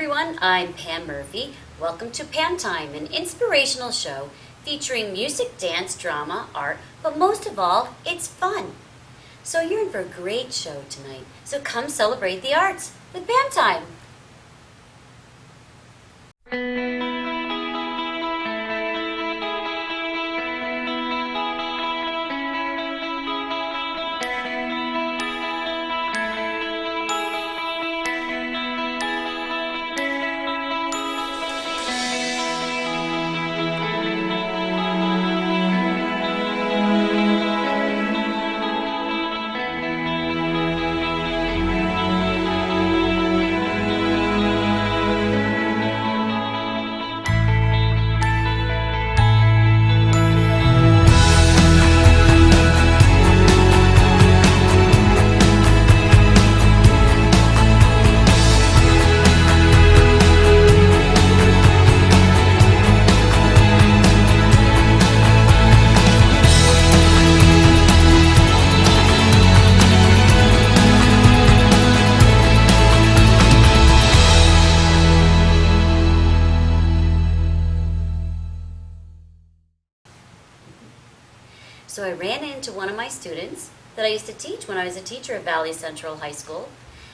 everyone, I'm Pam Murphy. Welcome to PAM Time, an inspirational show featuring music, dance, drama, art, but most of all, it's fun. So you're in for a great show tonight, so come celebrate the arts with PAM Time. So I ran into one of my students that I used to teach when I was a teacher at Valley Central High School,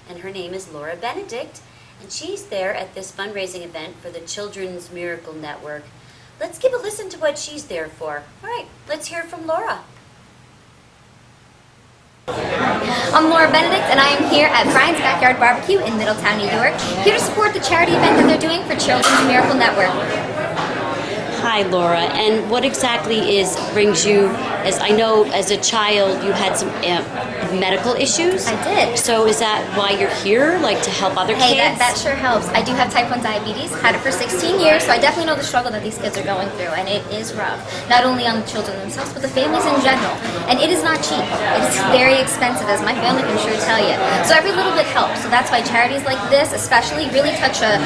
and her name is Laura Benedict, and she's there at this fundraising event for the Children's Miracle Network. Let's give a listen to what she's there for. All right, let's hear from Laura. I'm Laura Benedict, and I am here at Brian's Backyard Barbecue in Middletown, New York, here to support the charity event that they're doing for Children's Miracle Network. Hi, Laura. And what exactly brings you, as I know as a child you had some medical issues? I did. So is that why you're here, like to help other kids? Hey, that sure helps. I do have type 1 diabetes, had it for 16 years, so I definitely know the struggle that these kids are going through, and it is rough. Not only on the children themselves, but the families in general. And it is not cheap. It's very expensive, as my family can sure tell you. So every little bit helps. So that's why charities like this especially really touch a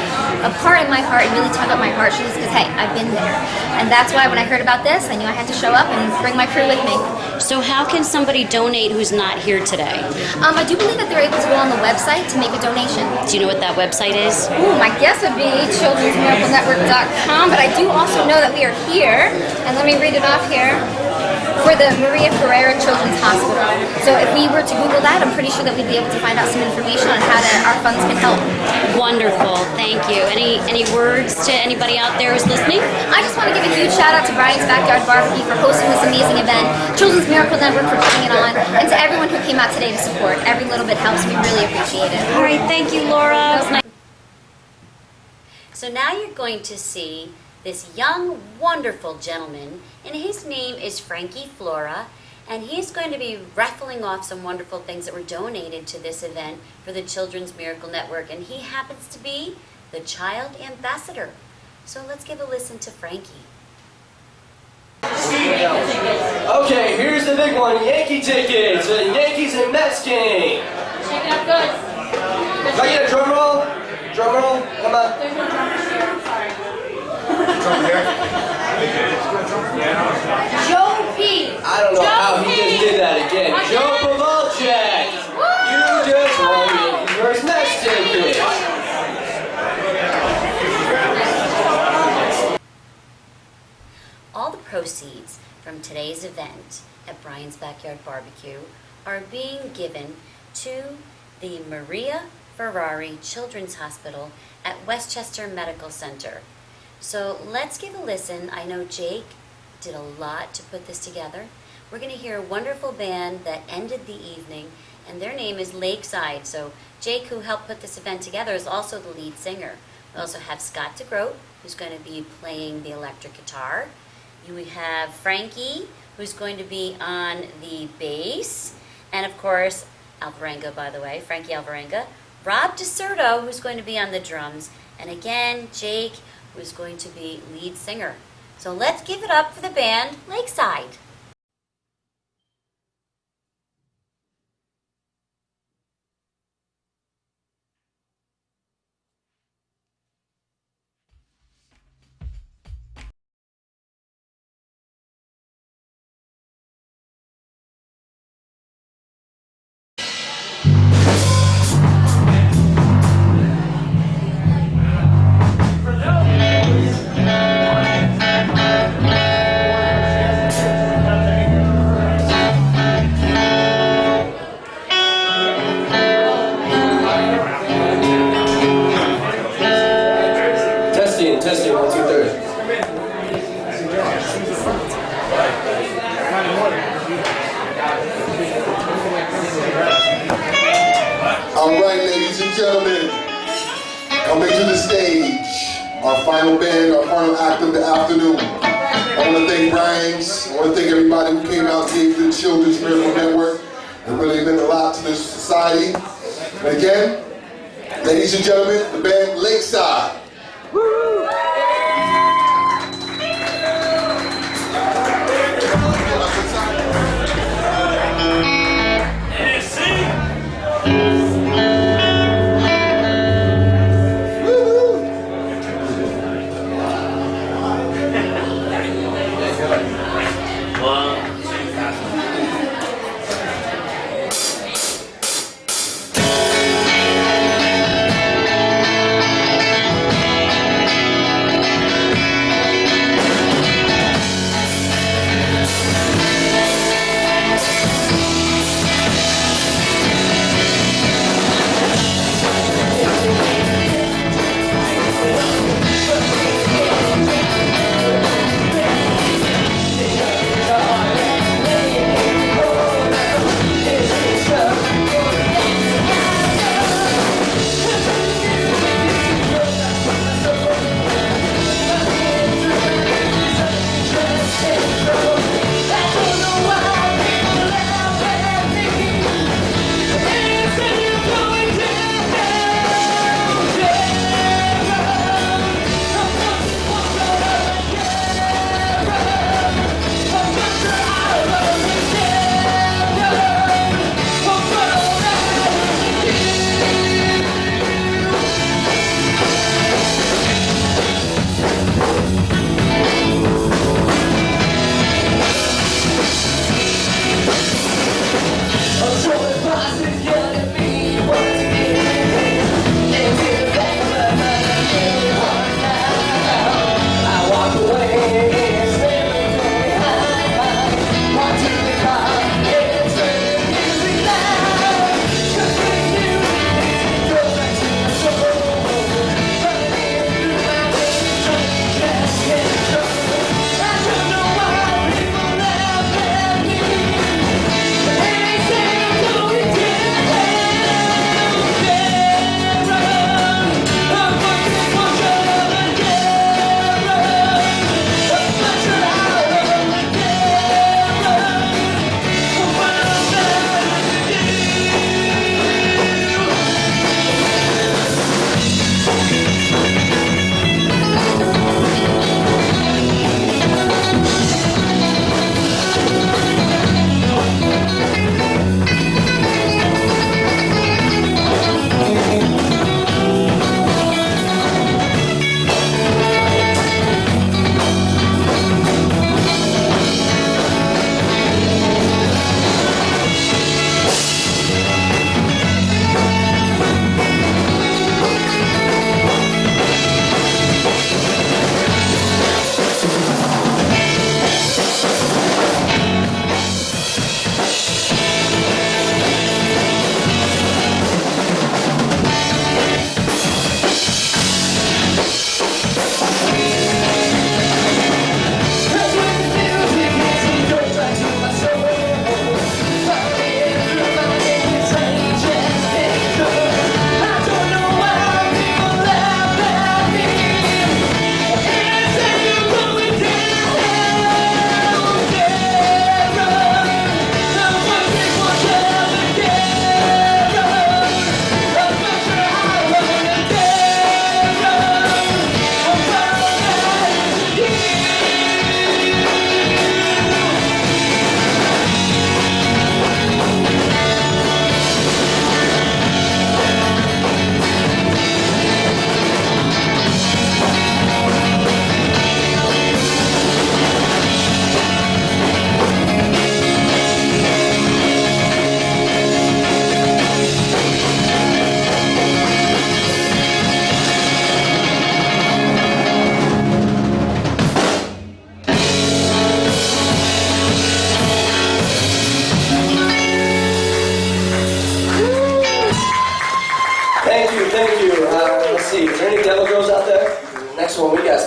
part in my heart and really tug at my heartstrings, because hey, I've been there. And that's why when I heard about this, I knew I had to show up and bring my crew with me. So how can somebody donate who's not here today? I do believe that they're able to go on the website to make a donation. Do you know what that website is? Ooh, my guess would be childrensmiraclenetwork.com, but I do also know that we are here, and let me read it off here, for the Maria Ferreira Children's Hospital. So if we were to Google that, I'm pretty sure that we'd be able to find out some information on how our funds can help. Wonderful, thank you. Any words to anybody out there who's listening? I just want to give a huge shout out to Brian's Backyard Barbecue for hosting this amazing event, Children's Miracle Network for putting it on, and to everyone who came out today to support. Every little bit helps. We really appreciate it. All right, thank you, Laura. So now you're going to see this young, wonderful gentleman, and his name is Frankie Flora, and he's going to be raffling off some wonderful things that were donated to this event for the Children's Miracle Network, and he happens to be the child ambassador. So let's give a listen to Frankie. Okay, here's the big one, Yankee tickets, Yankees and Mets game. Check it out good. Can I get a drum roll? Drum roll, come on. There's no drum here, sorry. Joe P. I don't know how he just did that again. Joe Pavelchek! You just won Yankees versus Mets tickets. All the proceeds from today's event at Brian's Backyard Barbecue are being given to the Maria Ferrari Children's Hospital at Westchester Medical Center. So let's give a listen. I know Jake did a lot to put this together. We're going to hear a wonderful band that ended the evening, and their name is Lakeside. So Jake, who helped put this event together, is also the lead singer. We also have Scott DeGroat, who's going to be playing the electric guitar. You have Frankie, who's going to be on the bass, and of course, Alvarenga, by the way, Frankie Alvarenga. Rob DeSerto, who's going to be on the drums, and again, Jake, who's going to be lead singer. So let's give it up for the band Lakeside. testing, 1, 2, 3. All right, ladies and gentlemen, coming to the stage, our final band, our final act of the afternoon. I want to thank Brian's. I want to thank everybody who came out to the Children's Miracle Network. It really meant a lot to this society. And again, ladies and gentlemen, the band Lakeside.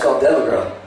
That's called Devil Girl.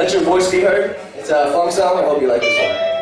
Let Your Voice Be Heard. It's a funk song. I hope you like this one.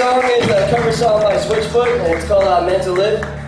song is a cover song by Switchfoot, and it's called Meant to Live.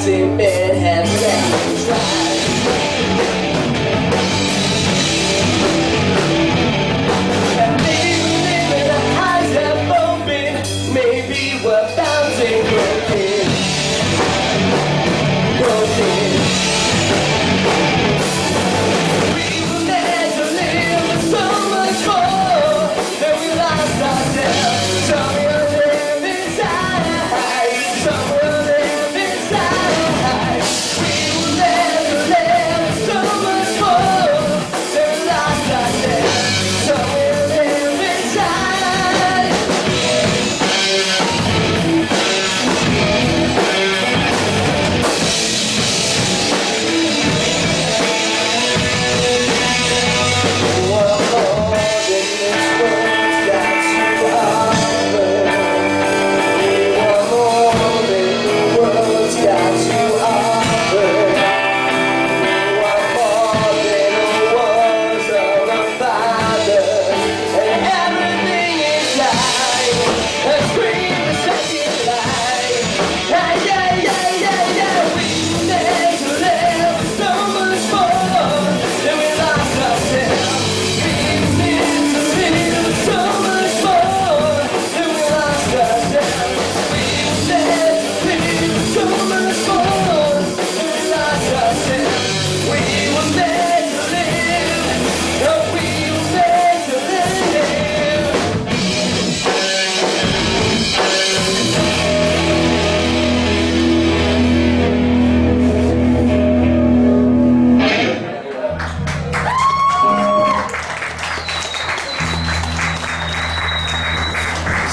fighting men have never tried. And maybe we live in the eyes have opened. Maybe we're bouncing broken. We were meant to live with so much more that we lost ourselves. Some will live inside, some will live inside. We were meant to live with so much more that we lost ourselves. Some will live inside.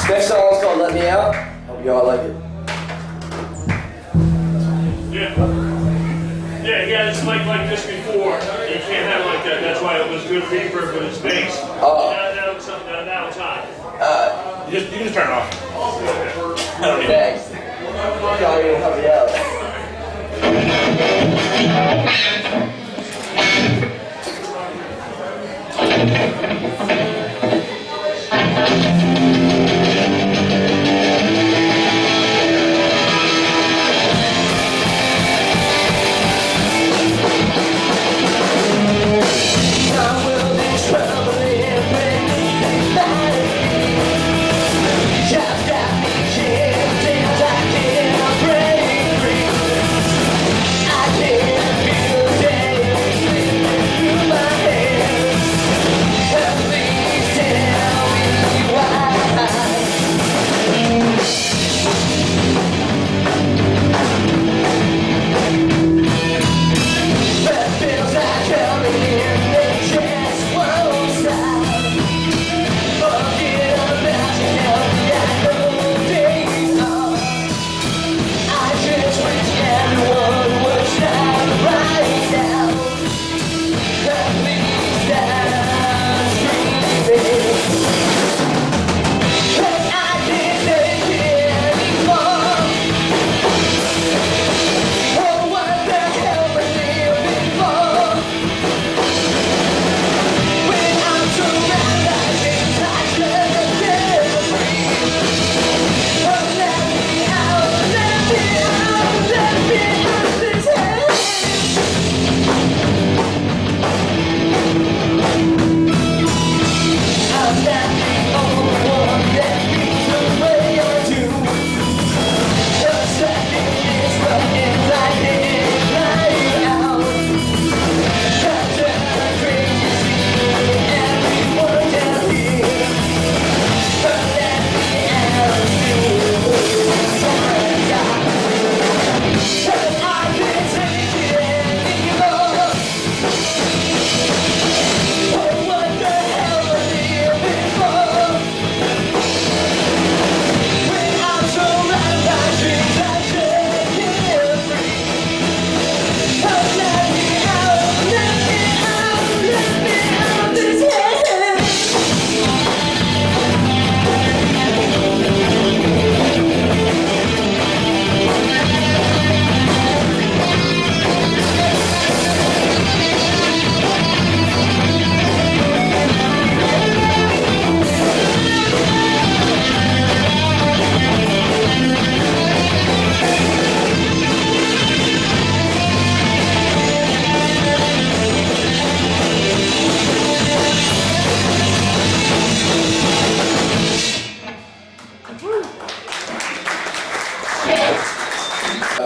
Next song is called Let Me Out. Hope y'all like it. Yeah, he had his mic like this before. You can't have it like that. That's why it was good reverb with his bass. Now it's hot. You just turn it off. Okay. I don't need Thanks. Y'all gonna help me out. Just got me killed, things I can't break free.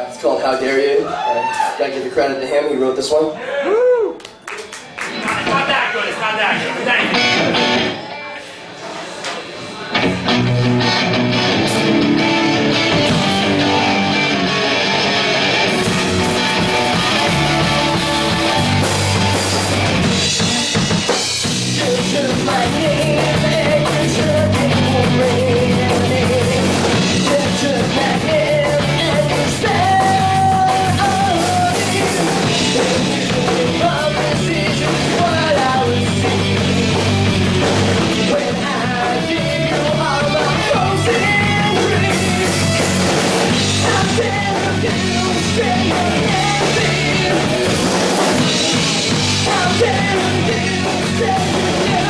It's called How Dare You. Gotta give the credit to him, he wrote this one. Woo! It's not that good, it's not that good. Thank you. My name and you took it for granted. You took my name and you spelled on it. My decision was what I was seeking when I gave you all my hopes and dreams. How dare you say you're nothing? How dare you say you're nothing?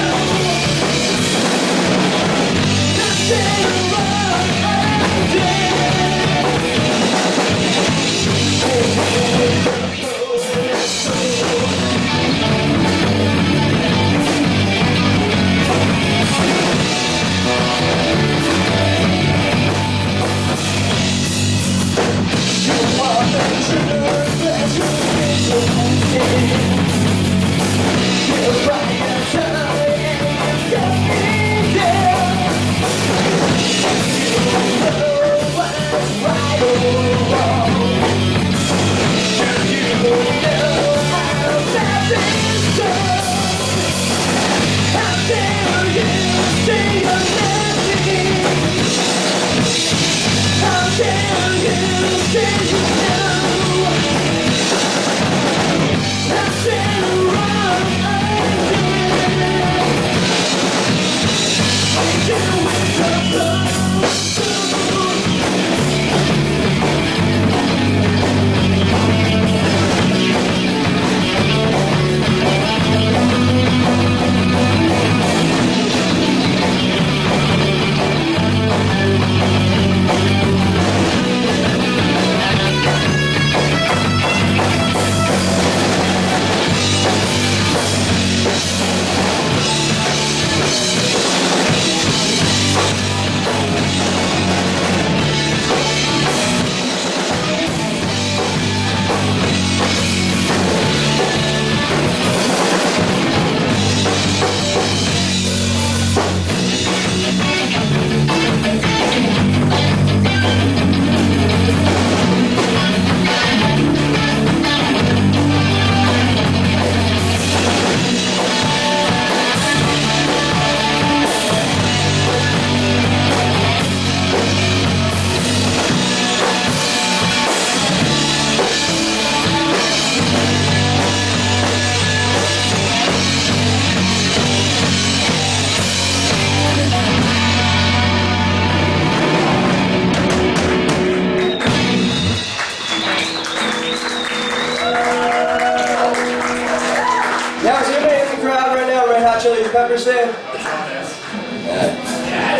Peppers fan?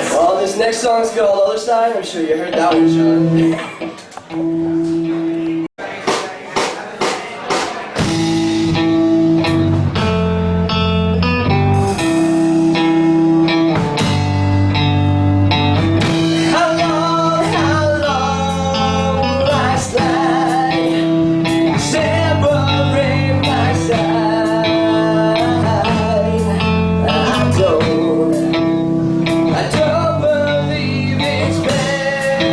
Well, this next song's called Other Side. I'm sure you heard that one, Sean. I don't believe it's fair.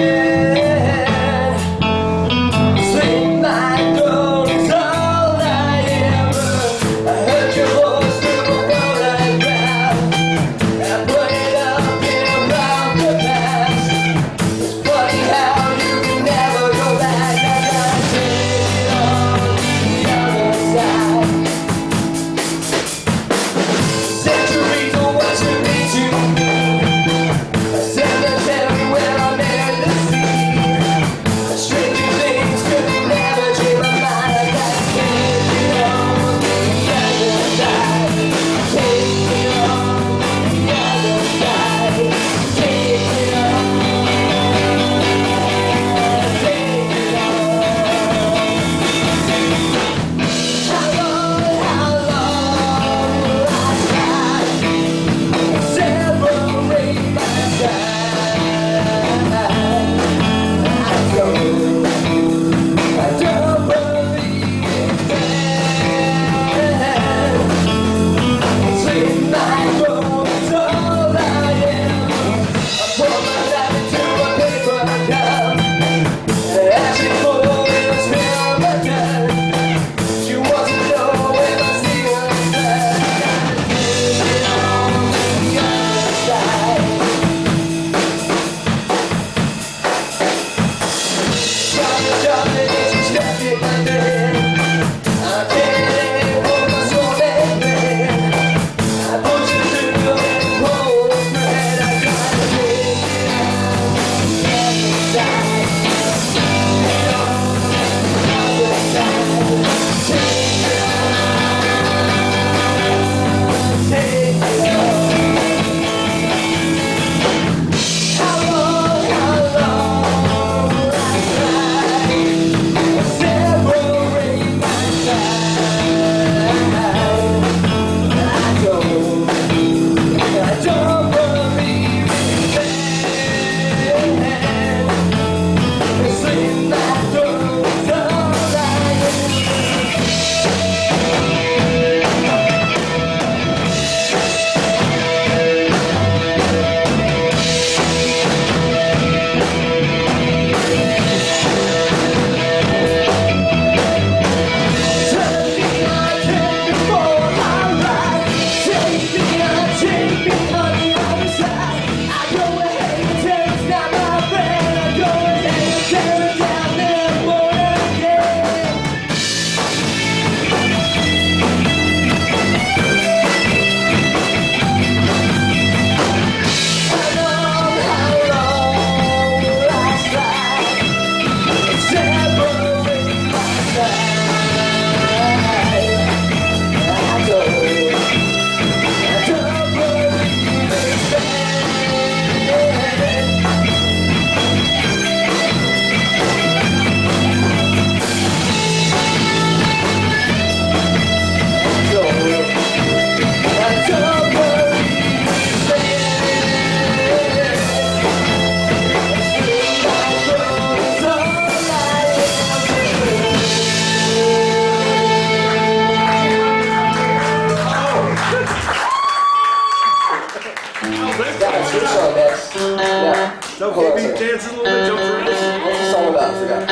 dances a little bit, jumps around. What's the song about? I forgot.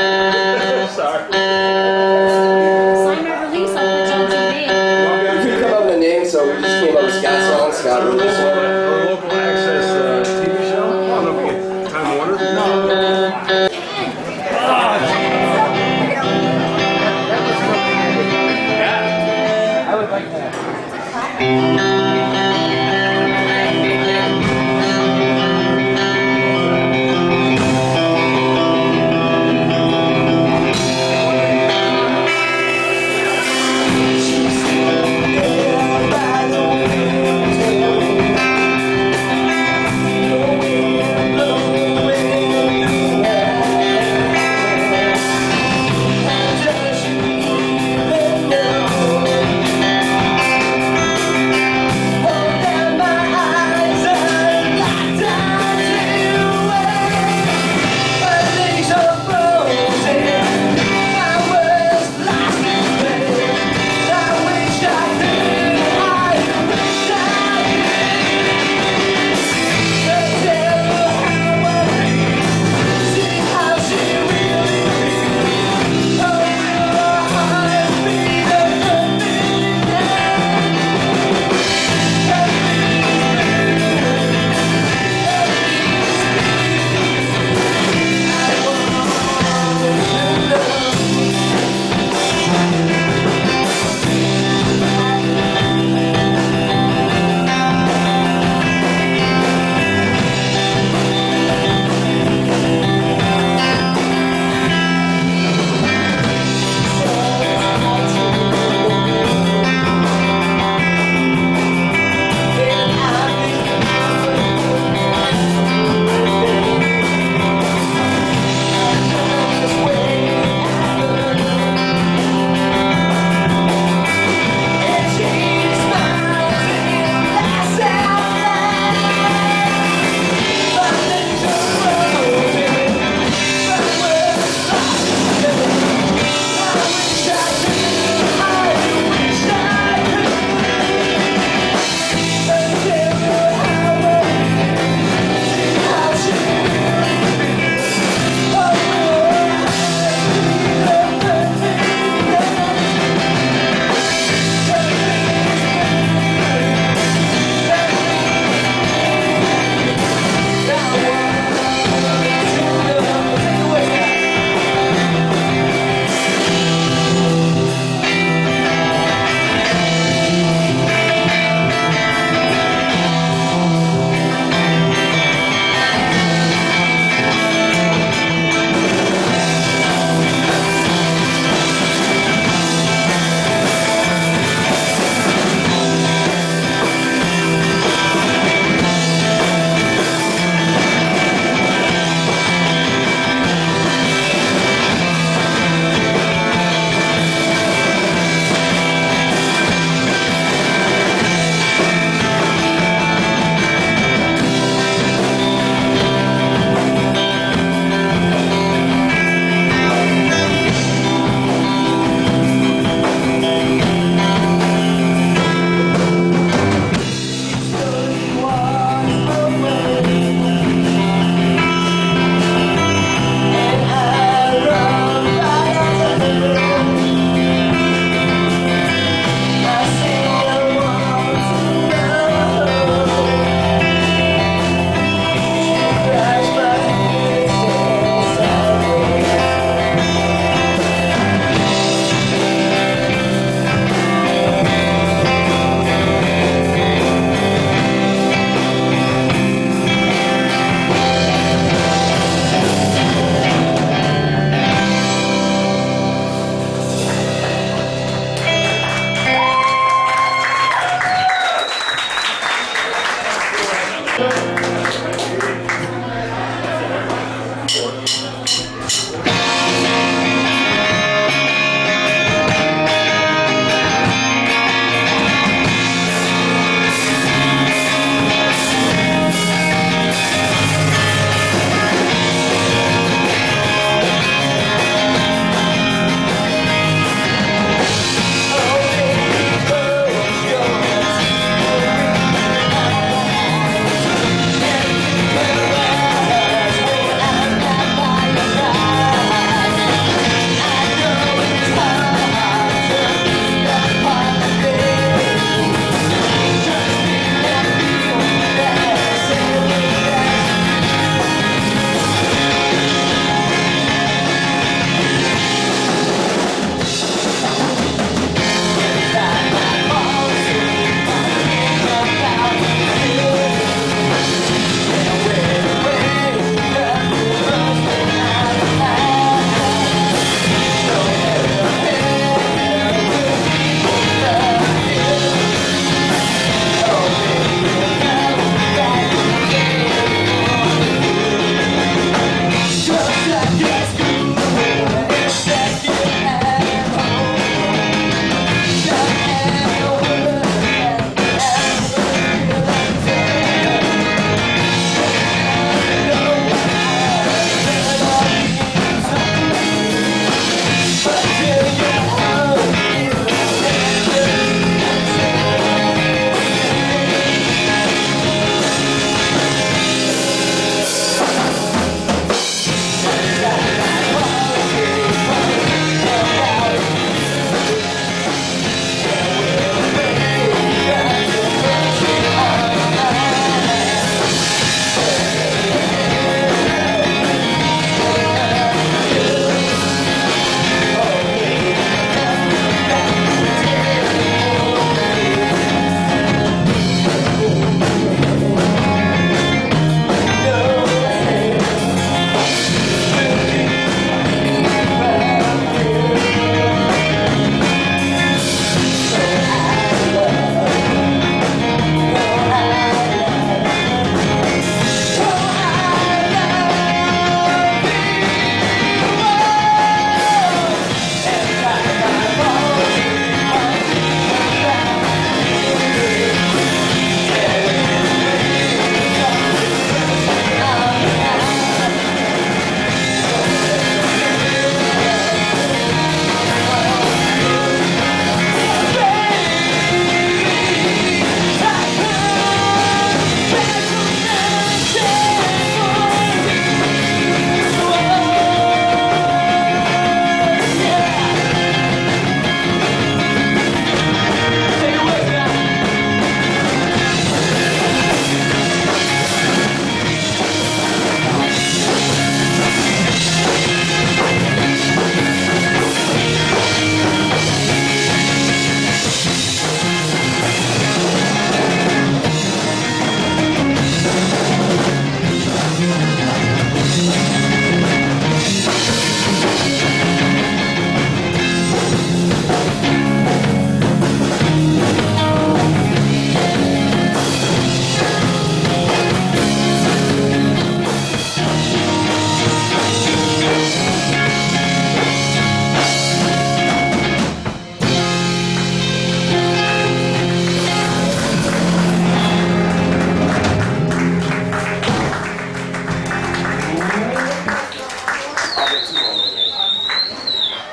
Sorry. Sign my release, I'll put you on TV. We couldn't come up with a name, so we just came up with Scott song. Scott wrote this one. Our local access TV show. I don't know if we get Time Warner. No. I would like that.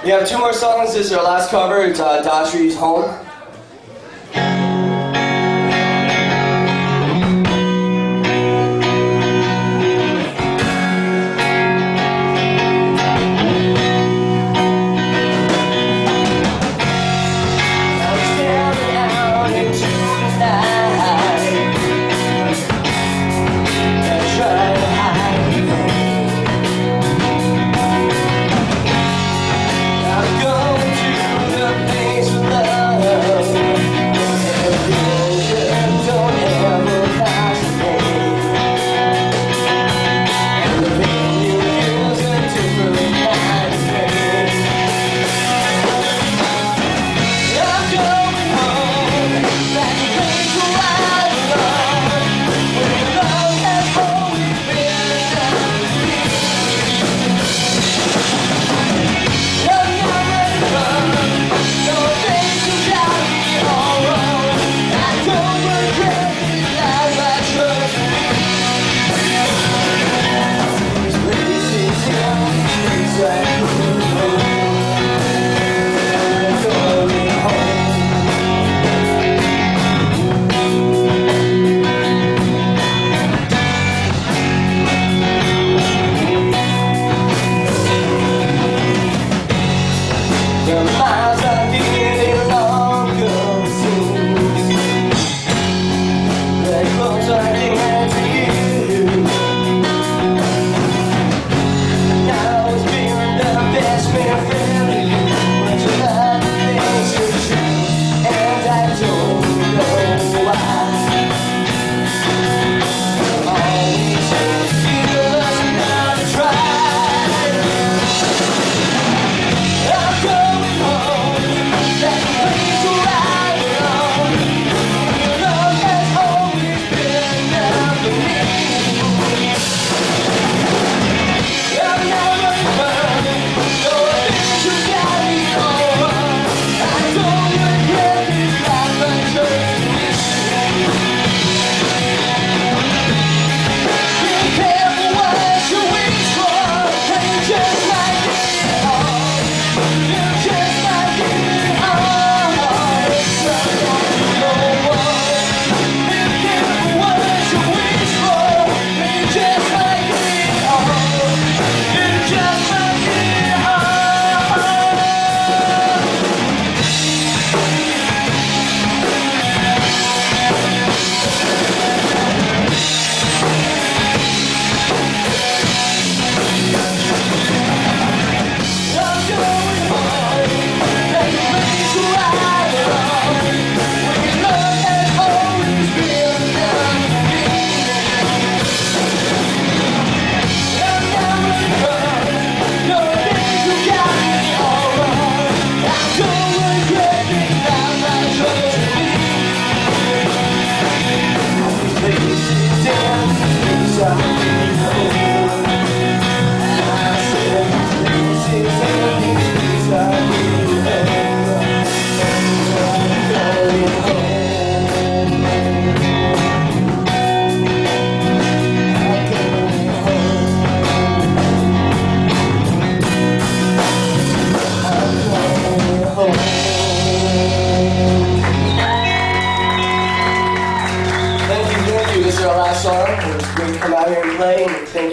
We have 2 more songs. This is our last cover. It's Daughtry's Home.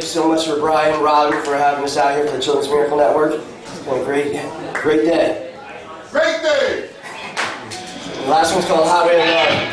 So much for Brian and Robin for having us out here for the Children's Miracle Network. It's been a great day. Great day! The last one's called Highway to Love.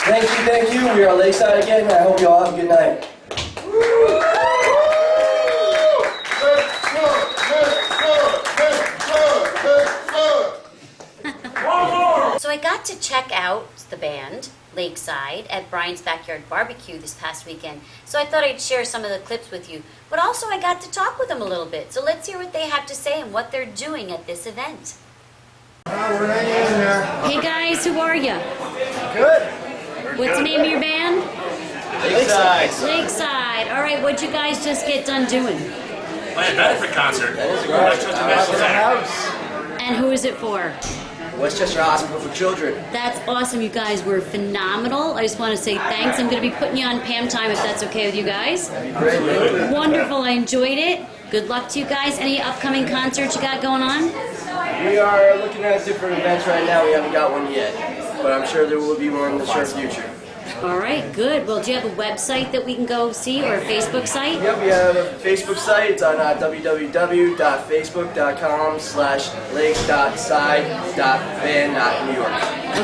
Thank you. We are Lakeside again. I hope you all have a good night. So I got to check out the band, Lakeside, at Brian's Backyard Barbecue this past weekend. So I thought I'd share some of the clips with you. But also I got to talk with them a little bit. So let's hear what they have to say and what they're doing at this event. Hey guys, who are you? Good. What's the name of your band? Lakeside. Lakeside. All right, what'd you guys just get done doing? Play a benefit concert. And who is it for? Westchester Hospital for Children. That's awesome. You guys were phenomenal. I just want to say thanks. I'm going to be putting you on PAM Time if that's okay with you guys. Great. Wonderful. I enjoyed it. Good luck to you guys. Any upcoming concerts you got going on? We are looking at different events right now. We haven't got one yet, but I'm sure there will be one in the short future. All right, good. Well, do you have a website that we can go see or a Facebook site? Yep, we have a Facebook site. It's on www.facebook.com/lakes.side.band.newyork.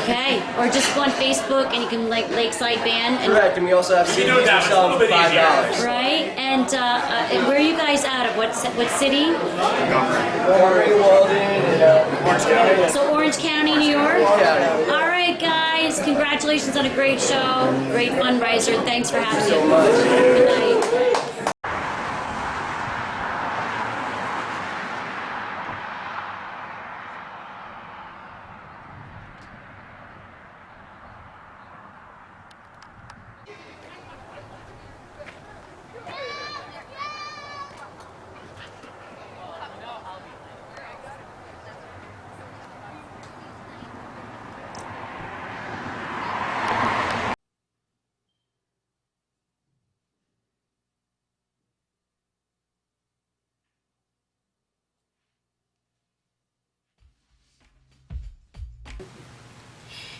Okay, or just go on Facebook and you can like Lakeside Band. And, Correct, and we also have CDs we sell for $5. right, and where are you guys out of? What city? Montgomery, Walden, and Orange County. So Orange County, New York? County. All right, guys, congratulations on a great show, great fundraiser. Thanks for having me. So much. Good night.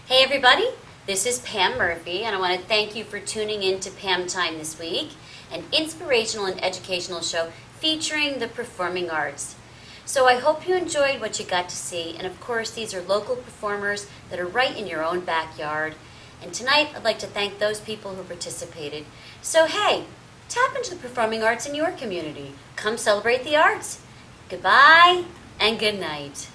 Hey everybody, this is Pam Murphy, and I want to thank you for tuning in to PAM Time this week, an inspirational and educational show featuring the performing arts. So I hope you enjoyed what you got to see, and of course these are local performers that are right in your own backyard. And tonight I'd like to thank those people who participated. So hey, tap into the performing arts in your community. Come celebrate the arts. Goodbye and good night.